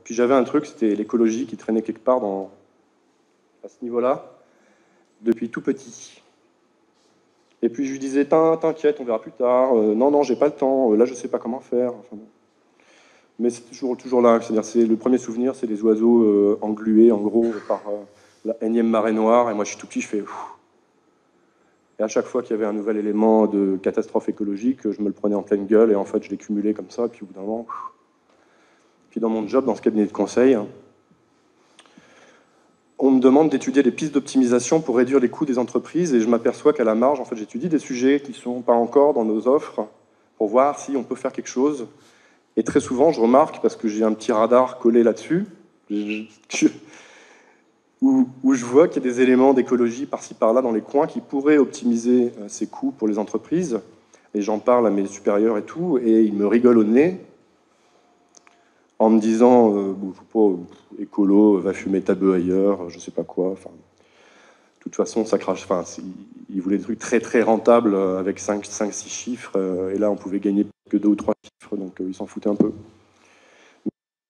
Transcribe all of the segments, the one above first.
Puis j'avais un truc, c'était l'écologie qui traînait quelque part à ce niveau-là, depuis tout petit. Et puis je lui disais, t'inquiète, on verra plus tard. Non, non, j'ai pas le temps. Là, je sais pas comment faire. Enfin, bon. Mais c'est toujours là. C'est-à-dire, c'est le premier souvenir, c'est des oiseaux englués, en gros, par la énième marée noire. Et moi, je suis tout petit, je fais. Ouf. Et à chaque fois qu'il y avait un nouvel élément de catastrophe écologique, je me le prenais en pleine gueule. Et en fait, je l'ai cumulé comme ça. Et puis au bout d'un moment. Ouf. Puis dans mon job, dans ce cabinet de conseil, on me demande d'étudier les pistes d'optimisation pour réduire les coûts des entreprises. Et je m'aperçois qu'à la marge, en fait, j'étudie des sujets qui ne sont pas encore dans nos offres pour voir si on peut faire quelque chose. Et très souvent, je remarque, parce que j'ai un petit radar collé là-dessus, où je vois qu'il y a des éléments d'écologie par-ci par-là dans les coins qui pourraient optimiser ces coûts pour les entreprises. Et j'en parle à mes supérieurs et tout, et ils me rigolent au nez en me disant bon, écolo, va fumer ta bœuf ailleurs, je sais pas quoi. Enfin, de toute façon, ça crache. Enfin, ils voulaient des trucs très très rentables avec 5-6 chiffres, et là on pouvait gagner que 2 ou 3 chiffres, donc ils s'en foutaient un peu.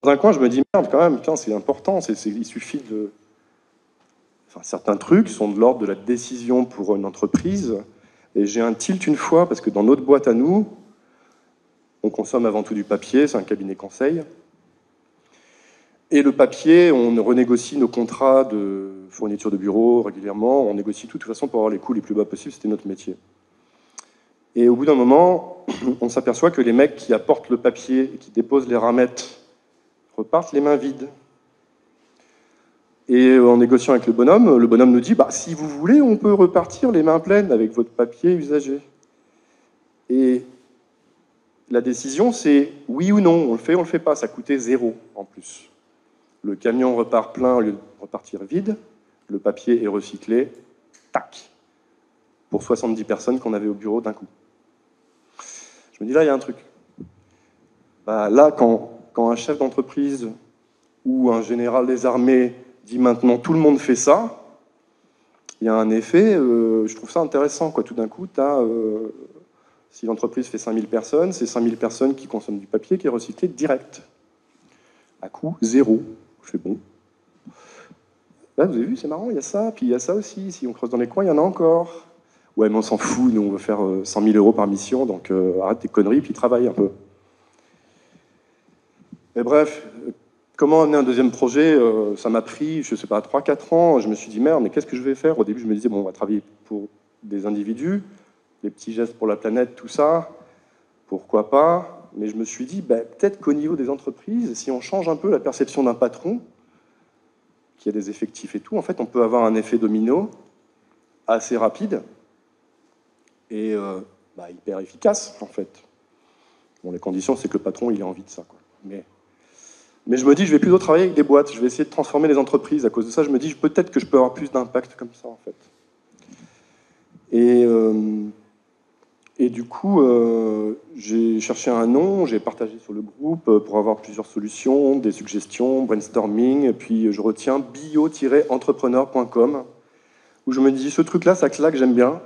Dans un coin, je me dis merde, quand même, putain, c'est important, il suffit de. Enfin, certains trucs sont de l'ordre de la décision pour une entreprise, et j'ai un tilt une fois, parce que dans notre boîte à nous, on consomme avant tout du papier, c'est un cabinet conseil. Et le papier, on renégocie nos contrats de fourniture de bureau régulièrement, on négocie tout de toute façon pour avoir les coûts les plus bas possibles, c'était notre métier. Et au bout d'un moment, on s'aperçoit que les mecs qui apportent le papier et qui déposent les ramettes repartent les mains vides. Et en négociant avec le bonhomme nous dit bah, si vous voulez, on peut repartir les mains pleines avec votre papier usagé. Et la décision, c'est oui ou non, on le fait pas, ça coûtait 0 en plus. Le camion repart plein au lieu de repartir vide, le papier est recyclé, tac, pour 70 personnes qu'on avait au bureau d'un coup. Je me dis là, il y a un truc. Bah, là, quand un chef d'entreprise ou un général des armées dit maintenant tout le monde fait ça, il y a un effet, je trouve ça intéressant. Quoi. Tout d'un coup, si l'entreprise fait 5000 personnes, c'est 5000 personnes qui consomment du papier qui est recyclé direct. À coût 0. Je fais bon. Là, vous avez vu, c'est marrant, il y a ça, puis il y a ça aussi. Si on creuse dans les coins, il y en a encore. Ouais, mais on s'en fout, nous, on veut faire 100 000 euros par mission, donc arrête tes conneries, puis travaille un peu. Et bref, comment amener un deuxième projet ça m'a pris, je sais pas, 3-4 ans. Je me suis dit, merde, mais qu'est-ce que je vais faire? Au début, je me disais, bon, on va travailler pour des individus, des petits gestes pour la planète, tout ça, pourquoi pas? Mais je me suis dit, bah, peut-être qu'au niveau des entreprises, si on change un peu la perception d'un patron, qui a des effectifs et tout, en fait, on peut avoir un effet domino assez rapide et hyper efficace, en fait. Bon, les conditions, c'est que le patron, il ait envie de ça, quoi. Mais je me dis, je vais plutôt travailler avec des boîtes, je vais essayer de transformer les entreprises. À cause de ça, je me dis, peut-être que je peux avoir plus d'impact comme ça, en fait. Et du coup, j'ai cherché un nom, j'ai partagé sur le groupe pour avoir plusieurs solutions, des suggestions, brainstorming, et puis je retiens bio-entrepreneur.com, où je me dis, ce truc-là, ça claque, j'aime bien,